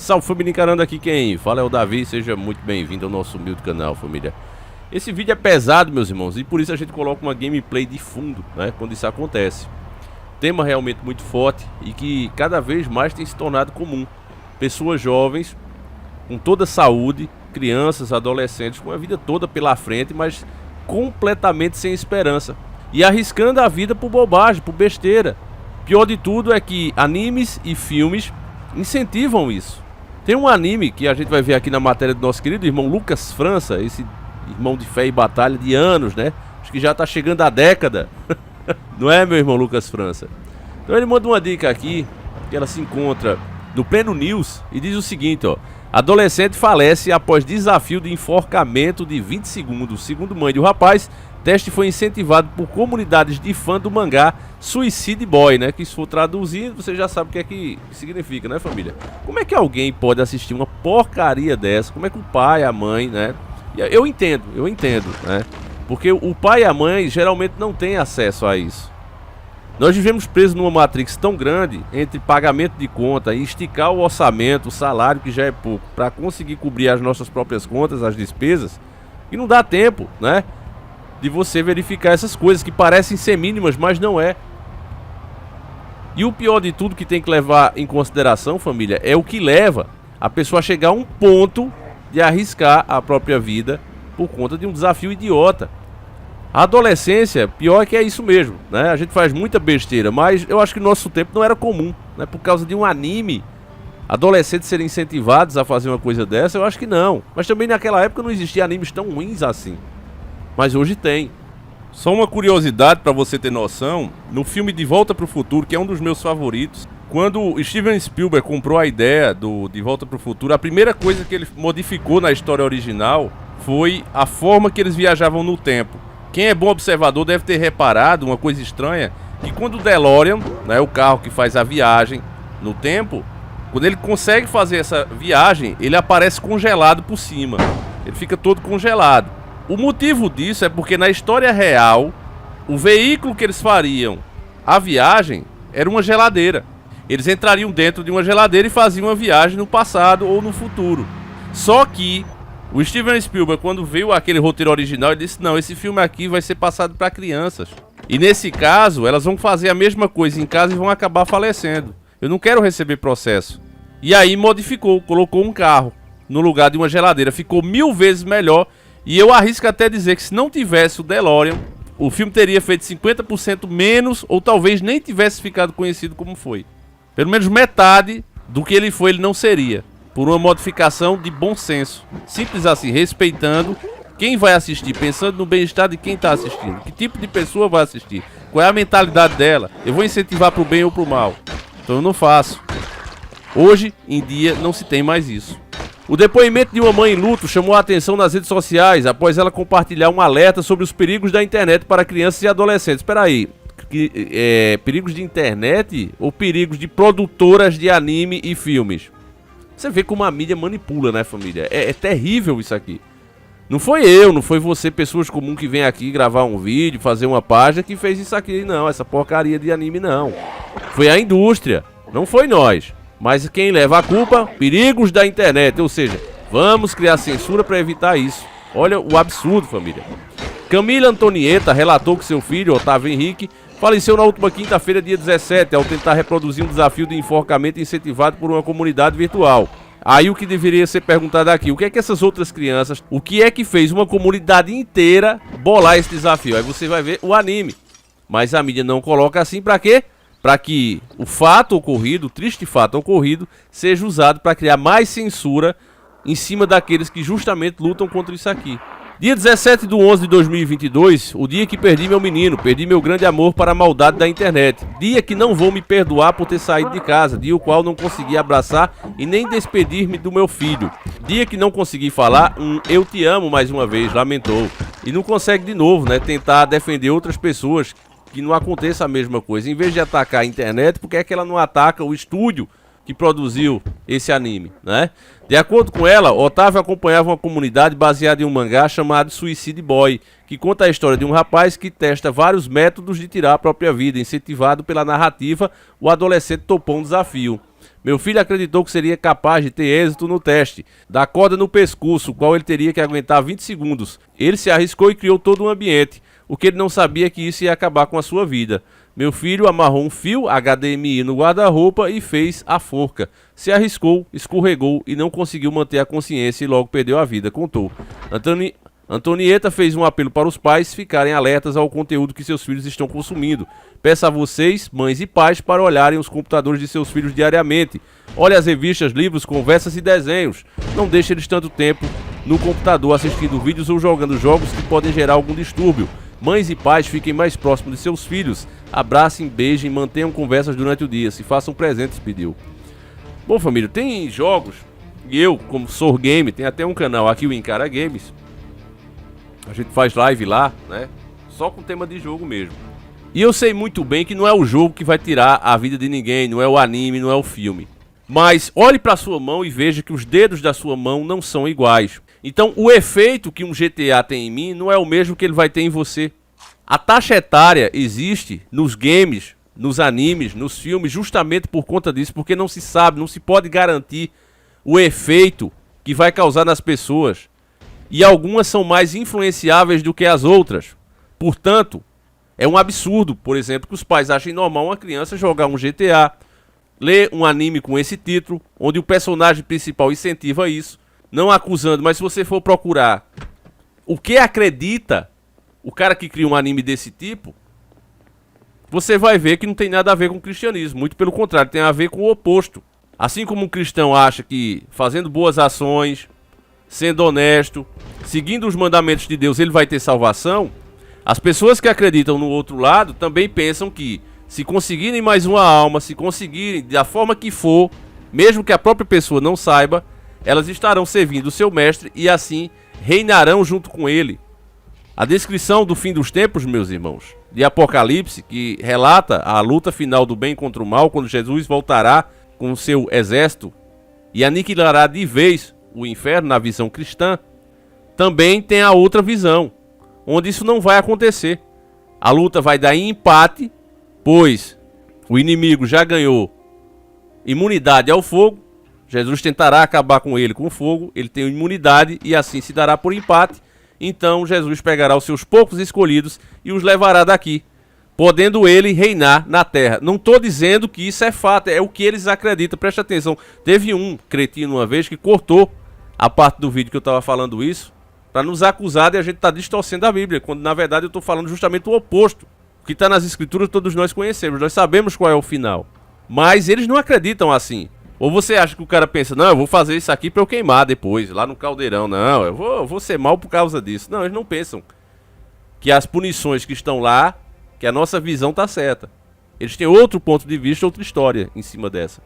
Salve família, encarando aqui quem fala é o Davi, seja muito bem-vindo ao nosso humilde canal, família. Esse vídeo é pesado, meus irmãos, e por isso a gente coloca uma gameplay de fundo, né, quando isso acontece. Tema realmente muito forte e que cada vez mais tem se tornado comum. Pessoas jovens, com toda a saúde, crianças, adolescentes, com a vida toda pela frente, mas completamente sem esperança. E arriscando a vida por bobagem, por besteira. Pior de tudo é que animes e filmes incentivam isso. Tem um anime que a gente vai ver aqui na matéria do nosso querido irmão Lucas França, esse irmão de fé e batalha de anos, né? Acho que já tá chegando a década. Não é, meu irmão Lucas França? Então ele manda uma dica aqui, que ela se encontra no Pleno News, e diz o seguinte, ó. Adolescente falece após desafio de enforcamento de 20 segundos. Segundo mãe do rapaz, teste foi incentivado por comunidades de fã do mangá Suicide Boy, né? Que se for traduzido, você já sabe o que é que significa, né, família? Como é que alguém pode assistir uma porcaria dessa? Como é que o pai, a mãe, né? Eu entendo, né? Porque o pai e a mãe geralmente não têm acesso a isso. Nós vivemos presos numa matrix tão grande entre pagamento de conta e esticar o orçamento, o salário que já é pouco, para conseguir cobrir as nossas próprias contas, as despesas, e não dá tempo, né, de você verificar essas coisas que parecem ser mínimas, mas não é. E o pior de tudo que tem que levar em consideração, família, é o que leva a pessoa a chegar a um ponto de arriscar a própria vida por conta de um desafio idiota. A adolescência, pior é que é isso mesmo, né? A gente faz muita besteira, mas eu acho que no nosso tempo não era comum, né? Por causa de um anime, adolescentes serem incentivados a fazer uma coisa dessa, eu acho que não. Mas também naquela época não existia animes tão ruins assim. Mas hoje tem. Só uma curiosidade para você ter noção, no filme De Volta para o Futuro, que é um dos meus favoritos, quando o Steven Spielberg comprou a ideia do De Volta para o Futuro, a primeira coisa que ele modificou na história original foi a forma que eles viajavam no tempo. Quem é bom observador deve ter reparado uma coisa estranha, que quando o DeLorean, né, o carro que faz a viagem no tempo, quando ele consegue fazer essa viagem, ele aparece congelado por cima. Ele fica todo congelado. O motivo disso é porque na história real, o veículo que eles fariam a viagem era uma geladeira. Eles entrariam dentro de uma geladeira e faziam uma viagem no passado ou no futuro. Só que o Steven Spielberg, quando viu aquele roteiro original, ele disse, não, esse filme aqui vai ser passado para crianças. E nesse caso, elas vão fazer a mesma coisa em casa e vão acabar falecendo. Eu não quero receber processo. E aí modificou, colocou um carro no lugar de uma geladeira. Ficou 1000 vezes melhor. E eu arrisco até dizer que se não tivesse o DeLorean, o filme teria feito 50% menos, ou talvez nem tivesse ficado conhecido como foi. Pelo menos metade do que ele foi, ele não seria. Por uma modificação de bom senso. Simples assim, respeitando quem vai assistir, pensando no bem-estar de quem está assistindo. Que tipo de pessoa vai assistir? Qual é a mentalidade dela? Eu vou incentivar para o bem ou para o mal? Então eu não faço. Hoje em dia não se tem mais isso. O depoimento de uma mãe em luto chamou a atenção nas redes sociais após ela compartilhar um alerta sobre os perigos da internet para crianças e adolescentes. Espera aí, perigos de internet ou perigos de produtoras de anime e filmes? Você vê como a mídia manipula, né, família? É terrível isso aqui. Não foi eu, não foi você, pessoas comuns que vem aqui gravar um vídeo, fazer uma página que fez isso aqui, não. Essa porcaria de anime, não. Foi a indústria, não foi nós. Mas quem leva a culpa? Perigos da internet. Ou seja, vamos criar censura para evitar isso. Olha o absurdo, família. Camila Antonieta relatou que seu filho, Otávio Henrique, faleceu na última quinta-feira, dia 17, ao tentar reproduzir um desafio de enforcamento incentivado por uma comunidade virtual. Aí o que deveria ser perguntado aqui, o que é que essas outras crianças, o que é que fez uma comunidade inteira bolar esse desafio? Aí você vai ver o anime. Mas a mídia não coloca assim para quê? Para que o fato ocorrido, o triste fato ocorrido, seja usado para criar mais censura em cima daqueles que justamente lutam contra isso aqui. Dia 17/11/2022, o dia que perdi meu menino, perdi meu grande amor para a maldade da internet. Dia que não vou me perdoar por ter saído de casa, dia o qual não consegui abraçar e nem despedir-me do meu filho. Dia que não consegui falar eu te amo mais uma vez, lamentou. E não consegue de novo, né, tentar defender outras pessoas, que não aconteça a mesma coisa. Em vez de atacar a internet, por que é que ela não ataca o estúdio que produziu esse anime, né? De acordo com ela, Otávio acompanhava uma comunidade baseada em um mangá chamado Suicide Boy, que conta a história de um rapaz que testa vários métodos de tirar a própria vida. Incentivado pela narrativa, o adolescente topou um desafio. Meu filho acreditou que seria capaz de ter êxito no teste da corda no pescoço, o qual ele teria que aguentar 20 segundos. Ele se arriscou e criou todo um ambiente. O que ele não sabia é que isso ia acabar com a sua vida. Meu filho amarrou um fio HDMI no guarda-roupa e fez a forca. Se arriscou, escorregou e não conseguiu manter a consciência e logo perdeu a vida, contou. Antonieta fez um apelo para os pais ficarem alertas ao conteúdo que seus filhos estão consumindo. Peço a vocês, mães e pais, para olharem os computadores de seus filhos diariamente. Olhe as revistas, livros, conversas e desenhos. Não deixe eles tanto tempo no computador assistindo vídeos ou jogando jogos que podem gerar algum distúrbio. Mães e pais, fiquem mais próximos de seus filhos. Abracem, beijem, mantenham conversas durante o dia. Se façam presentes, pediu. Bom, família, tem jogos. E eu, como sou game, tem até um canal aqui, o Encara Games. A gente faz live lá, né? Só com tema de jogo mesmo. E eu sei muito bem que não é o jogo que vai tirar a vida de ninguém. Não é o anime, não é o filme. Mas olhe para sua mão e veja que os dedos da sua mão não são iguais. Então o efeito que um GTA tem em mim não é o mesmo que ele vai ter em você. A taxa etária existe nos games, nos animes, nos filmes, justamente por conta disso, porque não se sabe, não se pode garantir o efeito que vai causar nas pessoas. E algumas são mais influenciáveis do que as outras. Portanto, é um absurdo, por exemplo, que os pais achem normal uma criança jogar um GTA, ler um anime com esse título, onde o personagem principal incentiva isso, não acusando, mas se você for procurar o que acredita o cara que cria um anime desse tipo, você vai ver que não tem nada a ver com o cristianismo. Muito pelo contrário, tem a ver com o oposto. Assim como um cristão acha que fazendo boas ações, sendo honesto, seguindo os mandamentos de Deus, ele vai ter salvação, as pessoas que acreditam no outro lado também pensam que se conseguirem mais uma alma, se conseguirem da forma que for, mesmo que a própria pessoa não saiba, elas estarão servindo o seu mestre e assim reinarão junto com ele. A descrição do fim dos tempos, meus irmãos, de Apocalipse, que relata a luta final do bem contra o mal, quando Jesus voltará com o seu exército e aniquilará de vez o inferno na visão cristã, também tem a outra visão, onde isso não vai acontecer. A luta vai dar em empate, pois o inimigo já ganhou imunidade ao fogo. Jesus tentará acabar com ele com fogo, ele tem imunidade e assim se dará por empate. Então Jesus pegará os seus poucos escolhidos e os levará daqui, podendo ele reinar na terra. Não estou dizendo que isso é fato, é o que eles acreditam. Preste atenção, teve um cretino uma vez que cortou a parte do vídeo que eu estava falando isso, para nos acusar de a gente estar distorcendo a Bíblia, quando na verdade eu estou falando justamente o oposto. O que está nas escrituras todos nós conhecemos, nós sabemos qual é o final. Mas eles não acreditam assim. Ou você acha que o cara pensa, não, eu vou fazer isso aqui para eu queimar depois, lá no caldeirão. Não, eu vou ser mal por causa disso. Não, eles não pensam que as punições que estão lá, que a nossa visão está certa. Eles têm outro ponto de vista, outra história em cima dessa.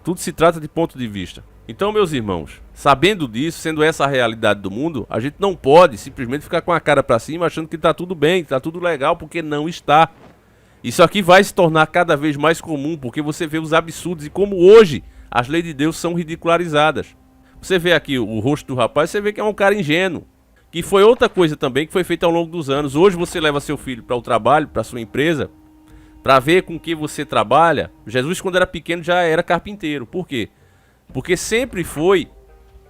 Tudo se trata de ponto de vista. Então, meus irmãos, sabendo disso, sendo essa a realidade do mundo, a gente não pode simplesmente ficar com a cara para cima achando que está tudo bem, que está tudo legal, porque não está. Isso aqui vai se tornar cada vez mais comum, porque você vê os absurdos e como hoje as leis de Deus são ridicularizadas. Você vê aqui o rosto do rapaz, você vê que é um cara ingênuo. Que foi outra coisa também que foi feita ao longo dos anos. Hoje você leva seu filho para o trabalho, para sua empresa, para ver com que você trabalha. Jesus, quando era pequeno, já era carpinteiro. Por quê? Porque sempre foi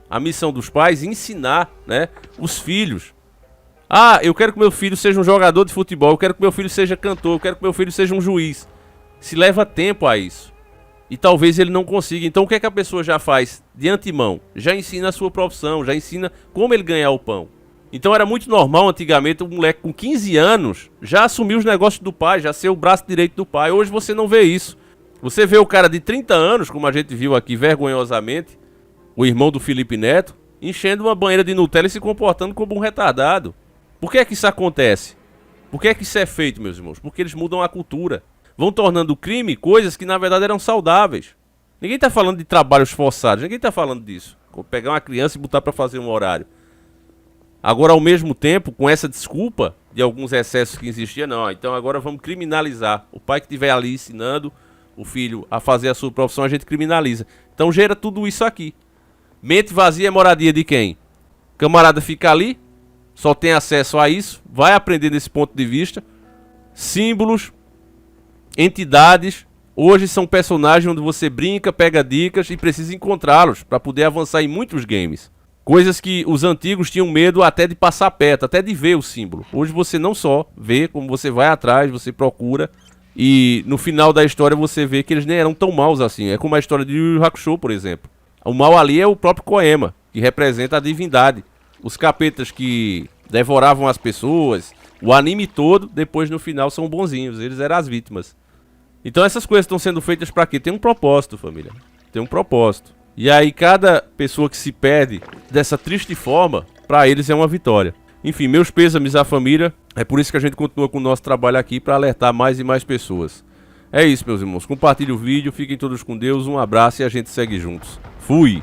a missão dos pais ensinar, né, os filhos. Ah, eu quero que meu filho seja um jogador de futebol, eu quero que meu filho seja cantor, eu quero que meu filho seja um juiz. Se leva tempo a isso. E talvez ele não consiga. Então o que é que a pessoa já faz de antemão? Já ensina a sua profissão, já ensina como ele ganhar o pão. Então era muito normal antigamente um moleque com 15 anos já assumir os negócios do pai, já ser o braço direito do pai. Hoje você não vê isso. Você vê o cara de 30 anos, como a gente viu aqui vergonhosamente, o irmão do Felipe Neto, enchendo uma banheira de Nutella e se comportando como um retardado. Por que é que isso acontece? Por que é que isso é feito, meus irmãos? Porque eles mudam a cultura. Vão tornando crime coisas que na verdade eram saudáveis. Ninguém está falando de trabalhos forçados, ninguém está falando disso. Pegar uma criança e botar para fazer um horário. Agora, ao mesmo tempo, com essa desculpa de alguns excessos que existiam, não, então agora vamos criminalizar. O pai que estiver ali ensinando o filho a fazer a sua profissão, a gente criminaliza. Então gera tudo isso aqui. Mente vazia é moradia de quem? Camarada fica ali, só tem acesso a isso, vai aprender desse ponto de vista, símbolos, entidades, Hoje são personagens onde você brinca, pega dicas e precisa encontrá-los para poder avançar em muitos games. Coisas que os antigos tinham medo até de passar perto, até de ver o símbolo. Hoje você não só vê, como você vai atrás, você procura. E no final da história você vê que eles nem eram tão maus assim. É como a história de Yu Yu Hakusho, por exemplo. O mal ali é o próprio Koema, que representa a divindade. Os capetas que devoravam as pessoas, o anime todo, depois no final são bonzinhos. Eles eram as vítimas. Então essas coisas estão sendo feitas pra quê? Tem um propósito, família. Tem um propósito. E aí cada pessoa que se perde dessa triste forma, pra eles é uma vitória. Enfim, meus pêsames à família. É por isso que a gente continua com o nosso trabalho aqui, pra alertar mais e mais pessoas. É isso, meus irmãos. Compartilhe o vídeo, fiquem todos com Deus, um abraço e a gente segue juntos. Fui!